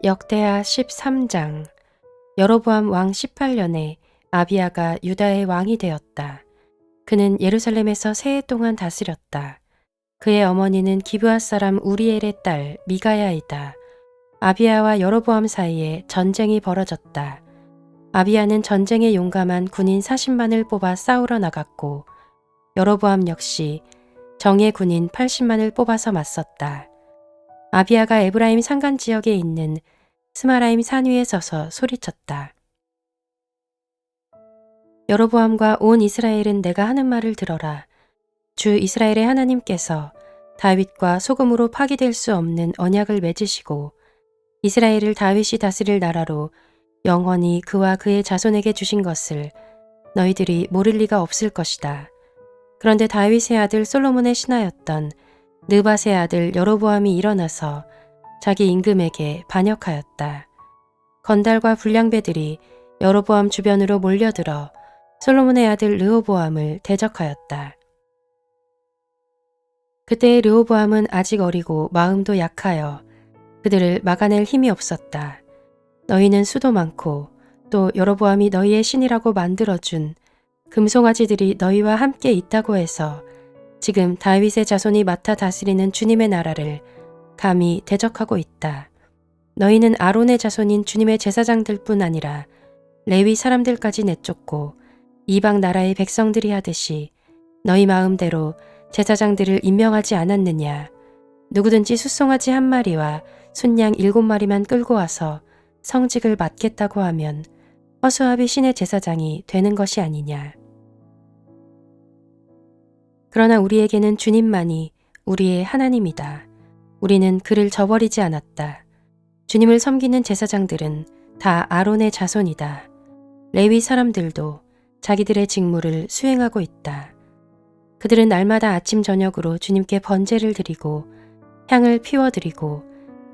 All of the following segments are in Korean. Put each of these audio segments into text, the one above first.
역대하 13장. 여로보암 왕 18년에 아비야가 유다의 왕이 되었다. 그는 예루살렘에서 세 해 동안 다스렸다. 그의 어머니는 기브아 사람 우리엘의 딸 미가야이다. 아비야와 여로보암 사이에 전쟁이 벌어졌다. 아비야는 전쟁에 용감한 군인 40만을 뽑아 싸우러 나갔고 여로보암 역시 정예 군인 80만을 뽑아서 맞섰다. 아비야가 에브라임 산간 지역에 있는 스마라임 산 위에 서서 소리쳤다. 여로보암과 온 이스라엘은 내가 하는 말을 들어라. 주 이스라엘의 하나님께서 다윗과 소금으로 파기될 수 없는 언약을 맺으시고 이스라엘을 다윗이 다스릴 나라로 영원히 그와 그의 자손에게 주신 것을 너희들이 모를 리가 없을 것이다. 그런데 다윗의 아들 솔로몬의 신하였던 느밧의 아들 여로보암이 일어나서 자기 임금에게 반역하였다. 건달과 불량배들이 여로보암 주변으로 몰려들어 솔로몬의 아들 르호보암을 대적하였다. 그때의 르호보암은 아직 어리고 마음도 약하여 그들을 막아낼 힘이 없었다. 너희는 수도 많고 또 여로보암이 너희의 신이라고 만들어준 금송아지들이 너희와 함께 있다고 해서 지금 다윗의 자손이 맡아 다스리는 주님의 나라를 감히 대적하고 있다. 너희는 아론의 자손인 주님의 제사장들 뿐 아니라 레위 사람들까지 내쫓고 이방 나라의 백성들이 하듯이 너희 마음대로 제사장들을 임명하지 않았느냐. 누구든지 숫송아지 1마리와 순양 7마리만 끌고 와서 성직을 맡겠다고 하면 허수아비 신의 제사장이 되는 것이 아니냐. 그러나 우리에게는 주님만이 우리의 하나님이다. 우리는 그를 저버리지 않았다. 주님을 섬기는 제사장들은 다 아론의 자손이다. 레위 사람들도 자기들의 직무를 수행하고 있다. 그들은 날마다 아침 저녁으로 주님께 번제를 드리고 향을 피워드리고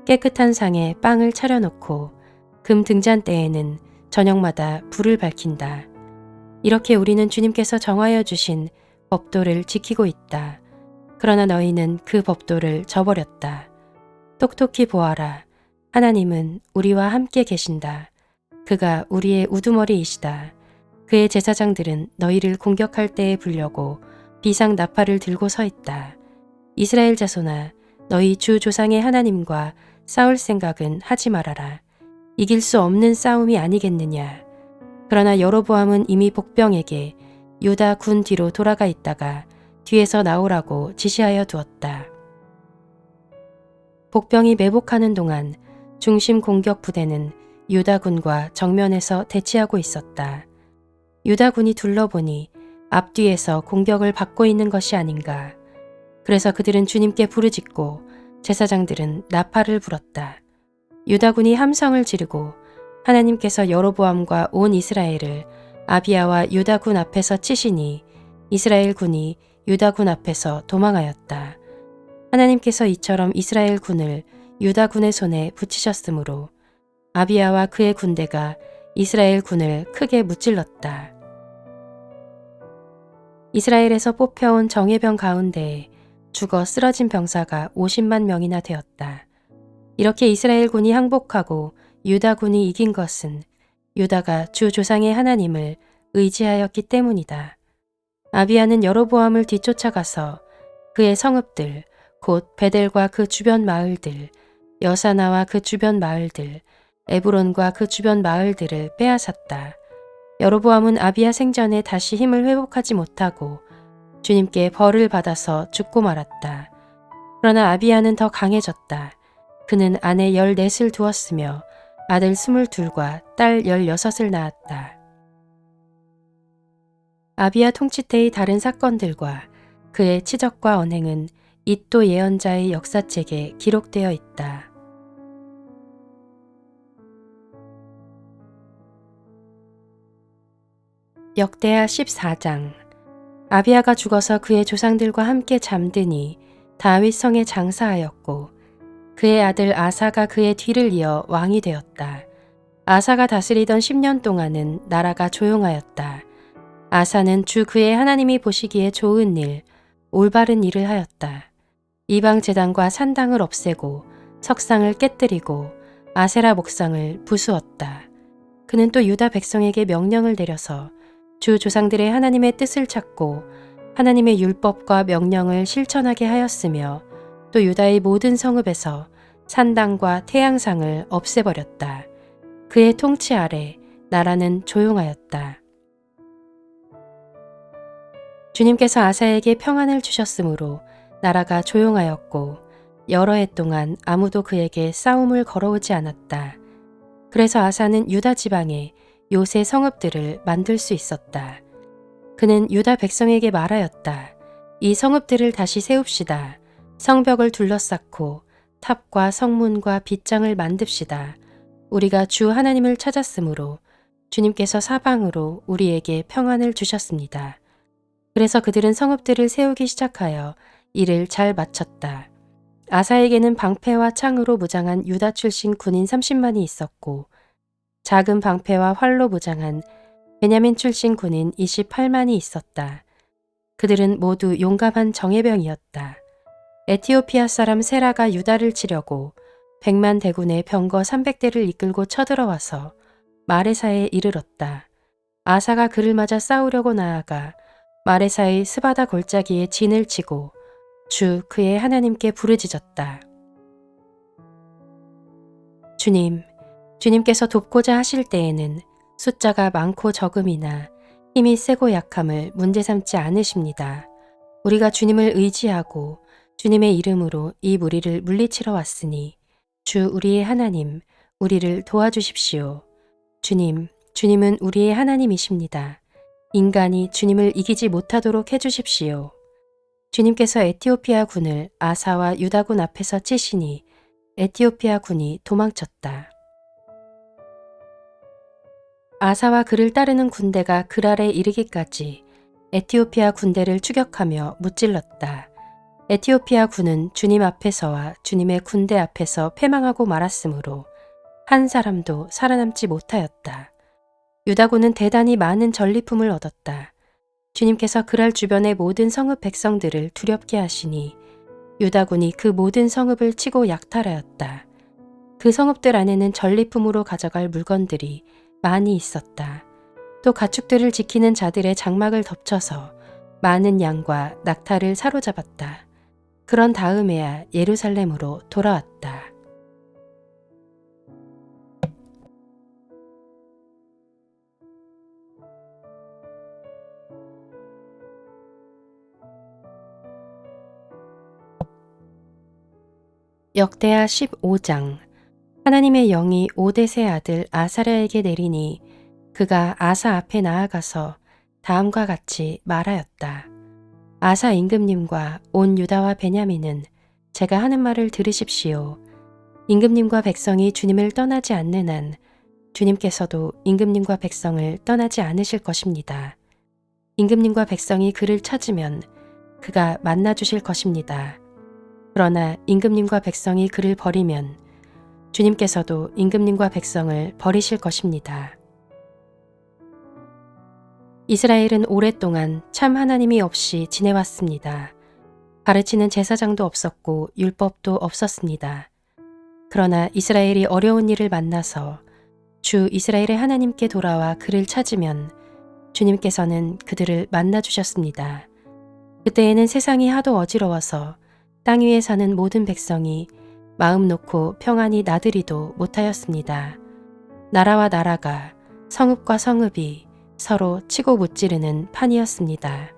깨끗한 상에 빵을 차려놓고 금 등잔대에는 저녁마다 불을 밝힌다. 이렇게 우리는 주님께서 정하여 주신 법도를 지키고 있다. 그러나 너희는 그 법도를 저버렸다. 똑똑히 보아라. 하나님은 우리와 함께 계신다. 그가 우리의 우두머리이시다. 그의 제사장들은 너희를 공격할 때에 불려고 비상 나팔을 들고 서 있다. 이스라엘 자손아, 너희 주 조상의 하나님과 싸울 생각은 하지 말아라. 이길 수 없는 싸움이 아니겠느냐. 그러나 여로보암은 이미 복병에게 유다 군 뒤로 돌아가 있다가 뒤에서 나오라고 지시하여 두었다. 복병이 매복하는 동안 중심 공격 부대는 유다군과 정면에서 대치하고 있었다. 유다군이 둘러보니 앞뒤에서 공격을 받고 있는 것이 아닌가. 그래서 그들은 주님께 부르짖고 제사장들은 나팔을 불었다. 유다군이 함성을 지르고 하나님께서 여로보암과 온 이스라엘을 아비야와 유다군 앞에서 치시니 이스라엘 군이 유다군 앞에서 도망하였다. 하나님께서 이처럼 이스라엘 군을 유다군의 손에 붙이셨으므로 아비야와 그의 군대가 이스라엘 군을 크게 무찔렀다. 이스라엘에서 뽑혀온 정예병 가운데에 죽어 쓰러진 병사가 50만 명이나 되었다. 이렇게 이스라엘 군이 항복하고 유다 군이 이긴 것은 유다가 주 조상의 하나님을 의지하였기 때문이다. 아비야는 여로보암을 뒤쫓아가서 그의 성읍들, 곧 베델과 그 주변 마을들, 여사나와 그 주변 마을들, 에브론과 그 주변 마을들을 빼앗았다. 여로보암은 아비야 생전에 다시 힘을 회복하지 못하고 주님께 벌을 받아서 죽고 말았다. 그러나 아비야는 더 강해졌다. 그는 아내 14을 두었으며 아들 22과 딸 16을 낳았다. 아비야 통치 때의 다른 사건들과 그의 치적과 언행은 잇도 예언자의 역사책에 기록되어 있다. 역대하 14장. 아비야가 죽어서 그의 조상들과 함께 잠드니 다윗 성에 장사하였고 그의 아들 아사가 그의 뒤를 이어 왕이 되었다. 아사가 다스리던 10년 동안은 나라가 조용하였다. 아사는 주 그의 하나님이 보시기에 좋은 일, 올바른 일을 하였다. 이방 제단과 산당을 없애고 석상을 깨뜨리고 아세라 목상을 부수었다. 그는 또 유다 백성에게 명령을 내려서 주 조상들의 하나님의 뜻을 찾고 하나님의 율법과 명령을 실천하게 하였으며 또 유다의 모든 성읍에서 산당과 태양상을 없애버렸다. 그의 통치 아래 나라는 조용하였다. 주님께서 아사에게 평안을 주셨으므로 나라가 조용하였고 여러 해 동안 아무도 그에게 싸움을 걸어오지 않았다. 그래서 아사는 유다 지방에 요새 성읍들을 만들 수 있었다. 그는 유다 백성에게 말하였다. 이 성읍들을 다시 세웁시다. 성벽을 둘러싸고 탑과 성문과 빗장을 만듭시다. 우리가 주 하나님을 찾았으므로 주님께서 사방으로 우리에게 평안을 주셨습니다. 그래서 그들은 성읍들을 세우기 시작하여 일을 잘 마쳤다. 아사에게는 방패와 창으로 무장한 유다 출신 군인 30만이 있었고 작은 방패와 활로 무장한 베냐민 출신 군인 28만이 있었다. 그들은 모두 용감한 정예병이었다. 에티오피아 사람 세라가 유다를 치려고 100만 대군의 병거 300대를 이끌고 쳐들어와서 마레사에 이르렀다. 아사가 그를 맞아 싸우려고 나아가 마레사의 스바다 골짜기에 진을 치고 주 그의 하나님께 부르짖었다. 주님, 주님께서 돕고자 하실 때에는 숫자가 많고 적음이나 힘이 세고 약함을 문제 삼지 않으십니다. 우리가 주님을 의지하고 주님의 이름으로 이 무리를 물리치러 왔으니 주 우리의 하나님, 우리를 도와주십시오. 주님, 주님은 우리의 하나님이십니다. 인간이 주님을 이기지 못하도록 해주십시오. 주님께서 에티오피아 군을 아사와 유다군 앞에서 치시니 에티오피아 군이 도망쳤다. 아사와 그를 따르는 군대가 그랄에 이르기까지 에티오피아 군대를 추격하며 무찔렀다. 에티오피아 군은 주님 앞에서와 주님의 군대 앞에서 패망하고 말았으므로 한 사람도 살아남지 못하였다. 유다군은 대단히 많은 전리품을 얻었다. 주님께서 그랄 주변의 모든 성읍 백성들을 두렵게 하시니 유다군이 그 모든 성읍을 치고 약탈하였다. 그 성읍들 안에는 전리품으로 가져갈 물건들이 많이 있었다. 또 가축들을 지키는 자들의 장막을 덮쳐서 많은 양과 낙타를 사로잡았다. 그런 다음에야 예루살렘으로 돌아왔다. 역대하 15장. 하나님의 영이 오뎃의 아들 아사랴에게 내리니 그가 아사 앞에 나아가서 다음과 같이 말하였다. 아사 임금님과 온 유다와 베냐민은 제가 하는 말을 들으십시오. 임금님과 백성이 주님을 떠나지 않는 한 주님께서도 임금님과 백성을 떠나지 않으실 것입니다. 임금님과 백성이 그를 찾으면 그가 만나주실 것입니다. 그러나 임금님과 백성이 그를 버리면 주님께서도 임금님과 백성을 버리실 것입니다. 이스라엘은 오랫동안 참 하나님이 없이 지내왔습니다. 가르치는 제사장도 없었고 율법도 없었습니다. 그러나 이스라엘이 어려운 일을 만나서 주 이스라엘의 하나님께 돌아와 그를 찾으면 주님께서는 그들을 만나주셨습니다. 그때에는 세상이 하도 어지러워서 땅 위에 사는 모든 백성이 마음 놓고 평안히 나들이도 못하였습니다. 나라와 나라가, 성읍과 성읍이 서로 치고 무찌르는 판이었습니다.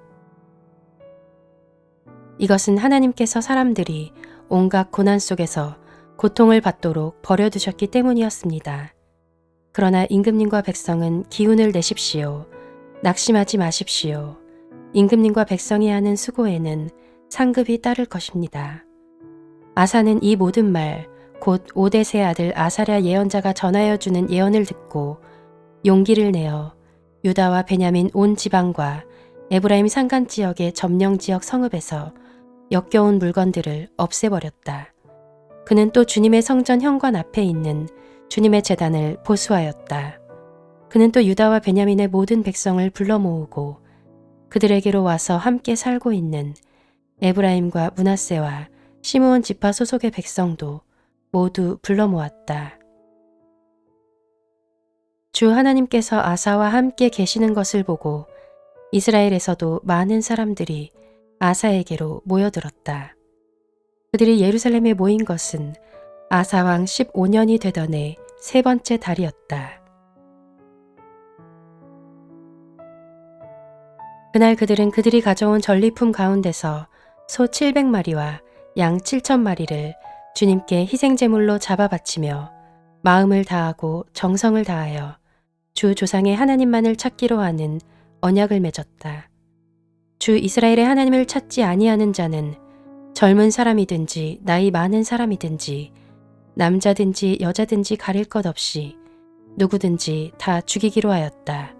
이것은 하나님께서 사람들이 온갖 고난 속에서 고통을 받도록 버려두셨기 때문이었습니다. 그러나 임금님과 백성은 기운을 내십시오. 낙심하지 마십시오. 임금님과 백성이 하는 수고에는 상급이 따를 것입니다. 아사는 이 모든 말, 곧 오뎃의 아들 아사랴 예언자가 전하여 주는 예언을 듣고 용기를 내어 유다와 베냐민 온 지방과 에브라임 산간 지역의 점령 지역 성읍에서 역겨운 물건들을 없애버렸다. 그는 또 주님의 성전 현관 앞에 있는 주님의 제단을 보수하였다. 그는 또 유다와 베냐민의 모든 백성을 불러 모으고 그들에게로 와서 함께 살고 있는 에브라임과 므낫세와 시므온 지파 소속의 백성도 모두 불러 모았다. 주 하나님께서 아사와 함께 계시는 것을 보고 이스라엘에서도 많은 사람들이 아사에게로 모여들었다. 그들이 예루살렘에 모인 것은 아사왕 15년이 되던 해 세 번째 달이었다. 그날 그들은 그들이 가져온 전리품 가운데서 소 700마리와 양 7,000마리를 주님께 희생제물로 잡아 바치며 마음을 다하고 정성을 다하여 주 조상의 하나님만을 찾기로 하는 언약을 맺었다. 주 이스라엘의 하나님을 찾지 아니하는 자는 젊은 사람이든지 나이 많은 사람이든지 남자든지 여자든지 가릴 것 없이 누구든지 다 죽이기로 하였다.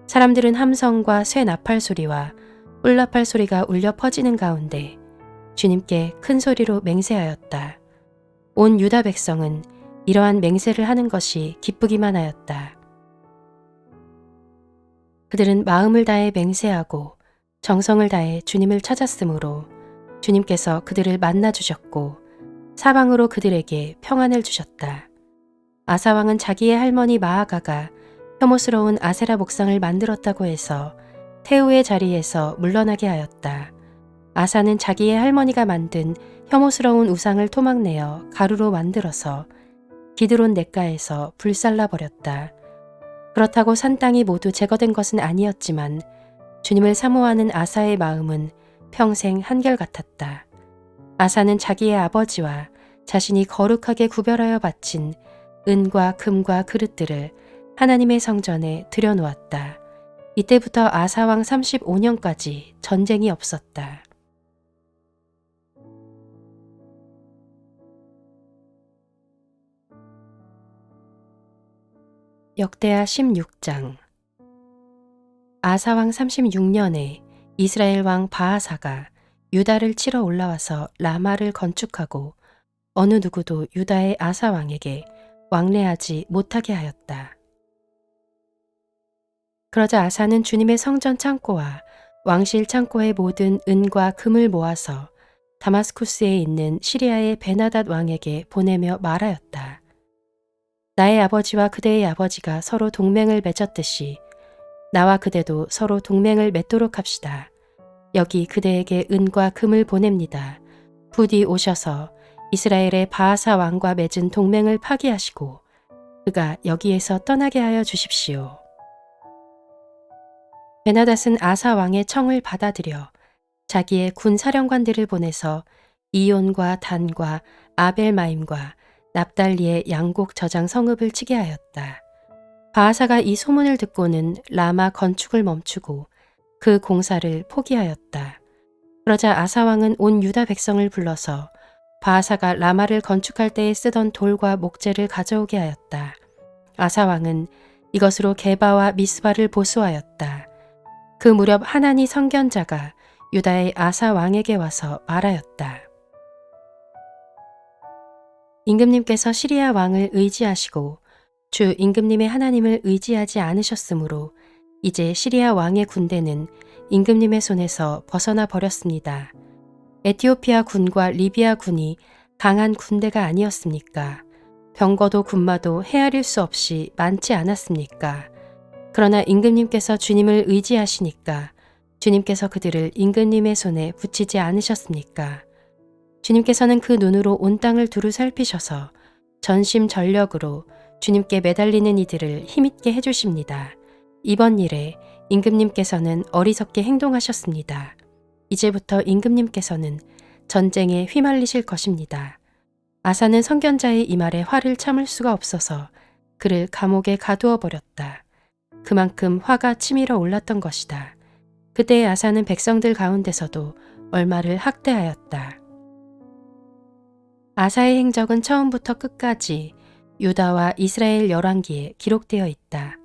사람들은 함성과 쇠 나팔 소리와 뿔나팔 소리가 울려 퍼지는 가운데 주님께 큰 소리로 맹세하였다. 온 유다 백성은 이러한 맹세를 하는 것이 기쁘기만 하였다. 그들은 마음을 다해 맹세하고 정성을 다해 주님을 찾았으므로 주님께서 그들을 만나 주셨고 사방으로 그들에게 평안을 주셨다. 아사왕은 자기의 할머니 마아가가 혐오스러운 아세라 목상을 만들었다고 해서 태우의 자리에서 물러나게 하였다. 아사는 자기의 할머니가 만든 혐오스러운 우상을 토막내어 가루로 만들어서 기드론 냇가에서 불살라 버렸다. 그렇다고 산 땅이 모두 제거된 것은 아니었지만 주님을 사모하는 아사의 마음은 평생 한결같았다. 아사는 자기의 아버지와 자신이 거룩하게 구별하여 바친 은과 금과 그릇들을 하나님의 성전에 들여놓았다. 이때부터 아사왕 35년까지 전쟁이 없었다. 역대하 16장. 아사왕 36년에 이스라엘 왕 바하사가 유다를 치러 올라와서 라마를 건축하고 어느 누구도 유다의 아사왕에게 왕래하지 못하게 하였다. 그러자 아사는 주님의 성전 창고와 왕실 창고의 모든 은과 금을 모아서 다마스쿠스에 있는 시리아의 베나닷 왕에게 보내며 말하였다. 나의 아버지와 그대의 아버지가 서로 동맹을 맺었듯이 나와 그대도 서로 동맹을 맺도록 합시다. 여기 그대에게 은과 금을 보냅니다. 부디 오셔서 이스라엘의 바하사 왕과 맺은 동맹을 파기하시고 그가 여기에서 떠나게 하여 주십시오. 베나닷은 아사 왕의 청을 받아들여 자기의 군 사령관들을 보내서 이온과 단과 아벨마임과 납달리의 양곡 저장 성읍을 치게 하였다. 바하사가 이 소문을 듣고는 라마 건축을 멈추고 그 공사를 포기하였다. 그러자 아사왕은 온 유다 백성을 불러서 바하사가 라마를 건축할 때에 쓰던 돌과 목재를 가져오게 하였다. 아사왕은 이것으로 게바와 미스바를 보수하였다. 그 무렵 하나니 선견자가 유다의 아사왕에게 와서 말하였다. 임금님께서 시리아 왕을 의지하시고 주 임금님의 하나님을 의지하지 않으셨으므로 이제 시리아 왕의 군대는 임금님의 손에서 벗어나 버렸습니다. 에티오피아 군과 리비아 군이 강한 군대가 아니었습니까? 병거도 군마도 헤아릴 수 없이 많지 않았습니까? 그러나 임금님께서 주님을 의지하시니까 주님께서 그들을 임금님의 손에 붙이지 않으셨습니까? 주님께서는 그 눈으로 온 땅을 두루 살피셔서 전심전력으로 주님께 매달리는 이들을 힘있게 해주십니다. 이번 일에 임금님께서는 어리석게 행동하셨습니다. 이제부터 임금님께서는 전쟁에 휘말리실 것입니다. 아사는 선견자의 이 말에 화를 참을 수가 없어서 그를 감옥에 가두어 버렸다. 그만큼 화가 치밀어 올랐던 것이다. 그때 아사는 백성들 가운데서도 얼마를 학대하였다. 아사의 행적은 처음부터 끝까지 유다와 이스라엘 열왕기에 기록되어 있다.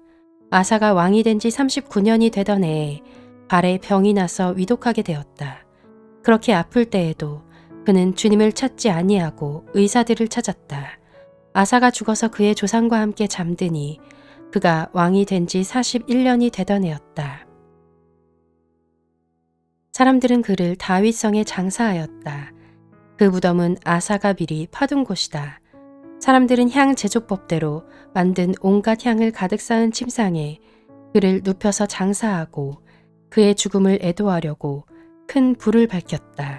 아사가 왕이 된 지 39년이 되던 해에 발에 병이 나서 위독하게 되었다. 그렇게 아플 때에도 그는 주님을 찾지 아니하고 의사들을 찾았다. 아사가 죽어서 그의 조상과 함께 잠드니 그가 왕이 된 지 41년이 되던 해였다. 사람들은 그를 다윗성에 장사하였다. 그 무덤은 아사가 미리 파둔 곳이다. 사람들은 향 제조법대로 만든 온갖 향을 가득 쌓은 침상에 그를 눕혀서 장사하고 그의 죽음을 애도하려고 큰 불을 밝혔다.